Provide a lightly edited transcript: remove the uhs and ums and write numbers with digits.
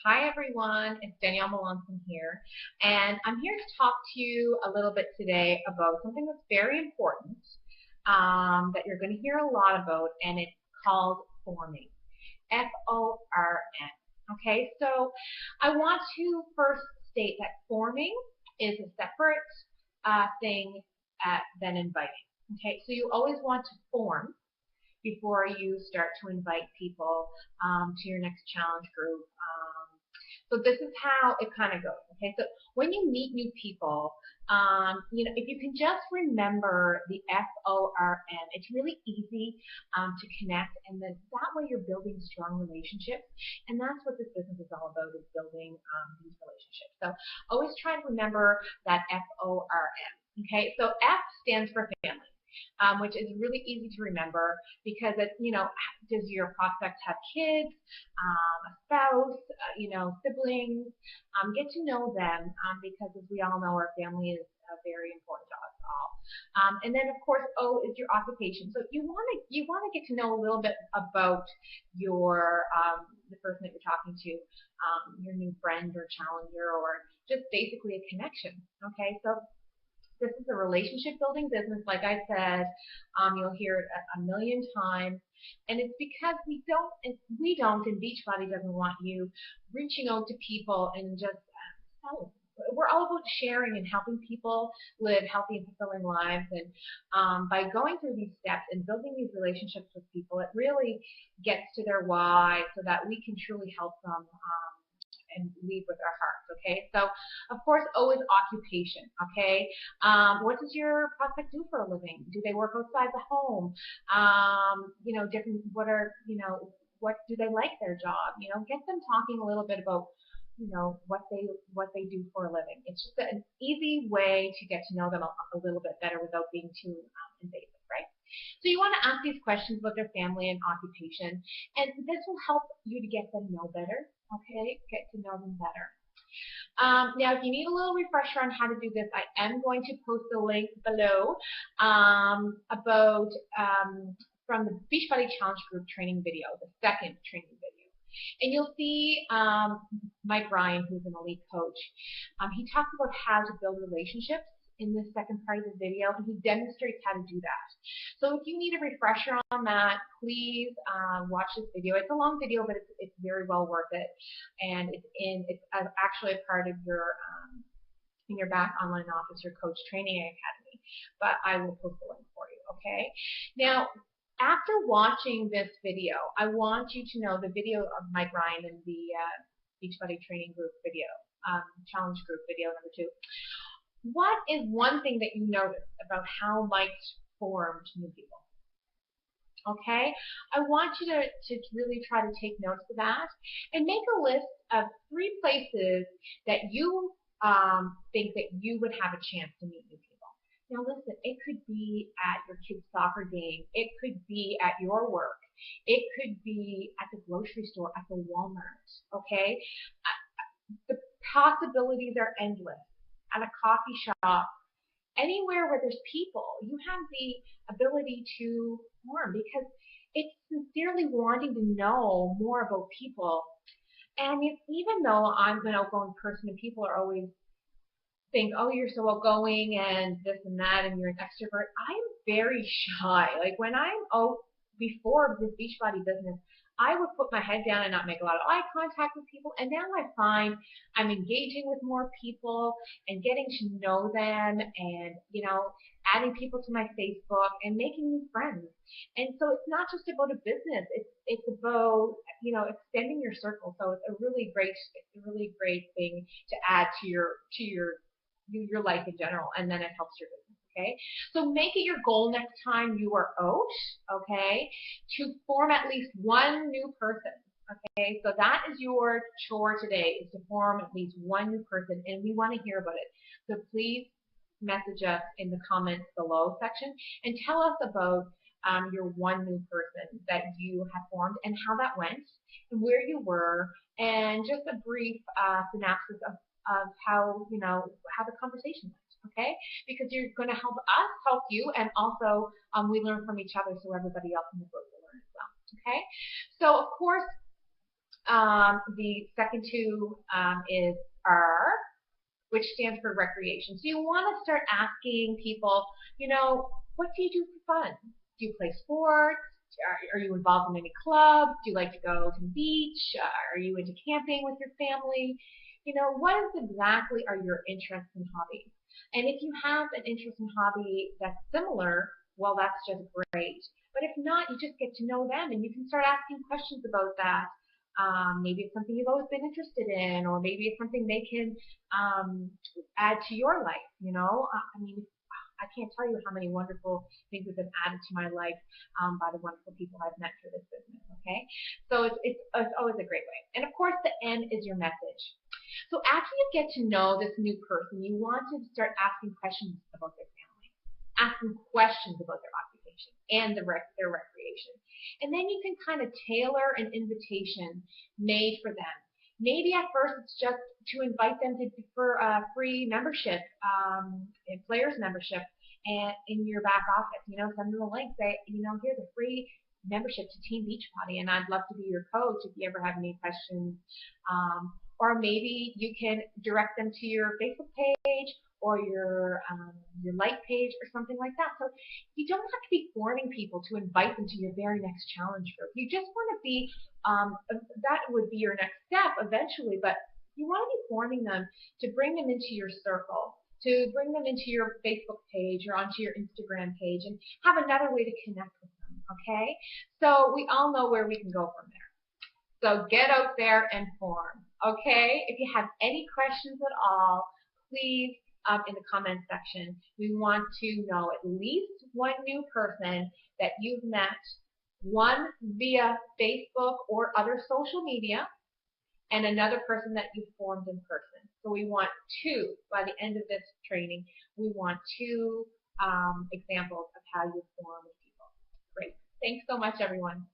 Hi everyone, it's Danielle Melanson here, and I'm here to talk to you a little bit today about something that's very important that you're going to hear a lot about, and it's called forming. F-O-R-M. Okay, so I want to first state that forming is a separate thing than inviting. Okay, so you always want to form before you start to invite people to your next challenge group. So this is how it kind of goes. Okay, so when you meet new people, if you can just remember the F-O-R-M, it's really easy to connect, and then that way you're building strong relationships, and that's what this business is all about, is building these relationships. So always try to remember that F-O-R-M. Okay, so F stands for family. Which is really easy to remember because does your prospect have kids, a spouse, siblings? Get to know them because, as we all know, our family is very important to us all. And then, of course, O is your occupation. So you want to get to know a little bit about your the person that you're talking to, your new friend or challenger, or just basically a connection. Okay, so this is a relationship building business, like I said. You'll hear it a million times, and it's because we don't, and Beachbody doesn't want you reaching out to people and just selling. We're all about sharing and helping people live healthy and fulfilling lives. And by going through these steps and building these relationships with people, it really gets to their why so that we can truly help them. And lead with our hearts. Okay, so of course O is occupation. Okay, what does your prospect do for a living? Do they work outside the home? Different. What do they like their job? Get them talking a little bit about what they do for a living. It's just an easy way to get to know them a little bit better without being too invasive, right? So you want to ask these questions about their family and occupation, and this will help you to get them know better. Okay, get to know them better. Now, if you need a little refresher on how to do this, I am going to post a link below about from the Beachbody Challenge Group training video, the second training video. And you'll see Mike Ryan, who's an elite coach. He talks about how to build relationships in the second part of the video, and he demonstrates how to do that. So if you need a refresher on that, please watch this video. It's a long video, but it's very well worth it, and it's actually a part of your in your back online office, your coach training academy. But I will post the link for you. Okay. Now, after watching this video, I want you to know the video of Mike Ryan and the Beachbody Training Group video, Challenge Group video number 2. What is one thing that you noticed about how Mike formed new people? Okay, I want you to really try to take notes of that and make a list of 3 places that you think that you would have a chance to meet new people. Now listen, it could be at your kid's soccer game, it could be at your work, it could be at the grocery store, at the Walmart. Okay, the possibilities are endless. At a coffee shop, anywhere where there's people, you have the ability to form, because it's sincerely wanting to know more about people. And even though I'm an outgoing person and people are always think, oh, you're so outgoing and this and that and you're an extrovert, I'm very shy. Like when I'm out before this Beachbody business, I would put my head down and not make a lot of eye contact with people. And now I find I'm engaging with more people and getting to know them, and adding people to my Facebook and making new friends. And so it's not just about a business. It's about extending your circle. So it's a really great thing to add to your life in general, and then it helps your business. Okay, so make it your goal next time you are out, okay, to form at least one new person. Okay, so that is your chore today, is to form at least one new person, and we want to hear about it. So please message us in the comments below section and tell us about your one new person that you have formed and how that went and where you were, and just a brief synopsis of how how the conversation went. Okay, because you're going to help us help you, and also we learn from each other, so everybody else in the group will learn as well. Okay, so of course The second two is R, which stands for recreation. So you want to start asking people, what do you do for fun? Do you play sports? Are you involved in any clubs? Do you like to go to the beach? Are you into camping with your family? What exactly are your interests and hobbies? And if you have an interest and hobby that's similar, well, that's just great. But if not, you just get to know them and you can start asking questions about that. Maybe it's something you've always been interested in, or maybe it's something they can add to your life. I mean, I can't tell you how many wonderful things have been added to my life by the wonderful people I've met through this business. Okay, so it's always a great way. And of course, the N is your message. So after you get to know this new person, you want to start asking questions about their family, asking questions about their occupation and their recreation. And then you can kind of tailor an invitation made for them. Maybe at first it's just to invite them for a free membership, a players membership, and in your back office, send them a link. Say, here's a free membership to Team Beachbody, and I'd love to be your coach if you ever have any questions. Or maybe you can direct them to your Facebook page or your like page or something like that. So you don't have to be forming people to invite them to your very next challenge group. You just want to be, that would be your next step eventually, but you want to be forming them to bring them into your circle, to bring them into your Facebook page or onto your Instagram page and have another way to connect with them, okay? So we all know where we can go from there. So get out there and form, okay? If you have any questions at all, please, in the comment section, we want to know at least one new person that you've met, one via Facebook or other social media, and another person that you formed in person. So we want two, by the end of this training, we want two examples of how you form with people. Great. Thanks so much, everyone.